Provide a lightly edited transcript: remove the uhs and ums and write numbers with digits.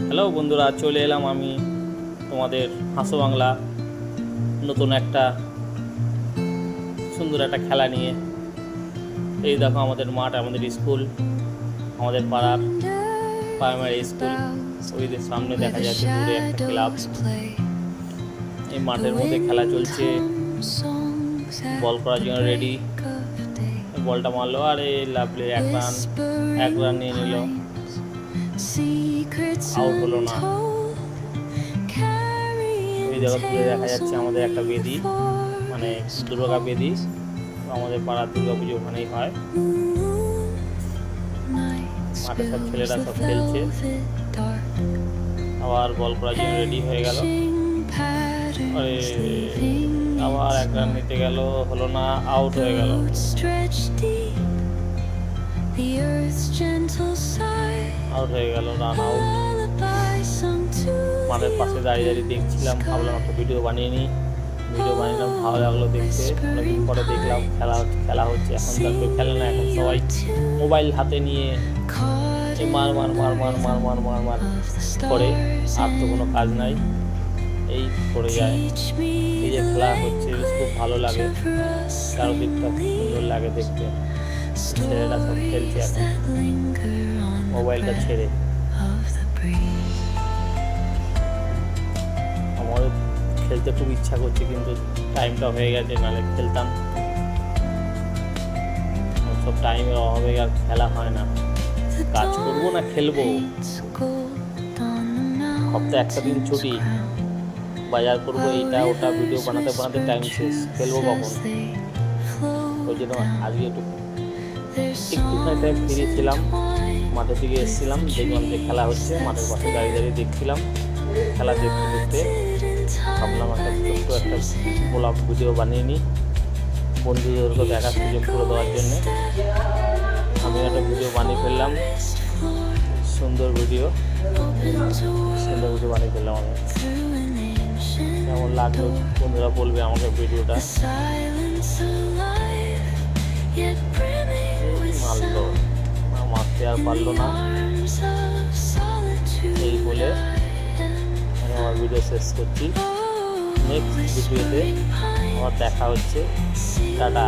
Hello বন্ধুরা, চলে এলাম আমি তোমাদের হাসো বাংলা নতুন একটা সুন্দর একটা খেলা নিয়ে। এই দেখো আমাদের মাঠ, আমাদের স্কুল, আমাদের পাড়ার প্রাইমারি স্কুল। ওই যে সামনে দেখা যাচ্ছে দূরে একটা ক্লাব। এই মাঠের মধ্যে খেলা চলছে, বল করার জন্য রেডি। বলটা মারলো আর এই লাভলি এক রান নিয়ে নিল, আউট হলো না। এই দেখো দূরে দেখা যাচ্ছে আমাদের একটা বেদি, মানে দুর্গা বেদি। আমাদের পাড়ার দুর্গা পুজো ওখানেই হয়। মাঠে সব ছেলেরা সব খেলছে, আবার বল করার জন্য রেডি হয়ে গেল। আবার এক রান নিতে গেল, হলো না, আউট হয়ে গেল। আউট হয়ে গেল, রান আউট। মাঠের পাশে দাঁড়িয়ে দাঁড়িয়ে দেখছিলাম, ভাবলাম একটা ভিডিও বানিয়ে নিই। ভিডিও বানিয়ে ভালো লাগলো দেখতে। অনেকদিন পরে দেখলাম খেলা হচ্ছে। এখন তার কেউ খেলে না, এখন সবাই মোবাইল হাতে নিয়ে মার মার মার মার মার মার মার মার করে, আর তো কোনো কাজ নাই, এই করে যায়। এই যে খেলা হচ্ছে খুব ভালো লাগে, চারদিকটা সুন্দর লাগে দেখতে। ছেলেরা সব খেলছে এখন মোবাইলটা ছেড়ে। আমারও খেলতে খুব ইচ্ছা করছে, কিন্তু টাইমটা হয়ে গেছে, নাহলে খেলতাম। সব টাইমের অভাবে আর খেলা হয় না। কাজ করবো না খেলবো, সপ্তাহে একটা দিন ছুটি, বাজার করবো, এইটা ওটা ভিডিও বানাতে বানাতে টাইম শেষ, খেলবো কখন? ওই জন্য আজকে একটুখানি টাইম ফিরেছিলাম, মাঠের দিকে এসেছিলাম, দেখলাম যে খেলা হচ্ছে, মাঠের পাশে দাঁড়িয়ে দাঁড়িয়ে দেখছিলাম। খেলা দেখতে দেখতে ভাবলাম একটা ছোট্ট একটা ব্লগ ভিডিও বানিয়ে নিই, বন্ধুদেরকে দেখার সুযোগ করে দেওয়ার জন্যে। আমি একটা ভিডিও বানিয়ে ফেললাম, সুন্দর ভিডিও বানিয়ে ফেললাম আমি। কেমন লাগলো বন্ধুরা বলবে আমাকে ভিডিওটা। মারলো, মারতে আর পারলো না। এই বলে আমি আমার ভিডিও শেষ করছি। নেক্সট ভিডিওতে আমার দেখা হচ্ছে। টাটা।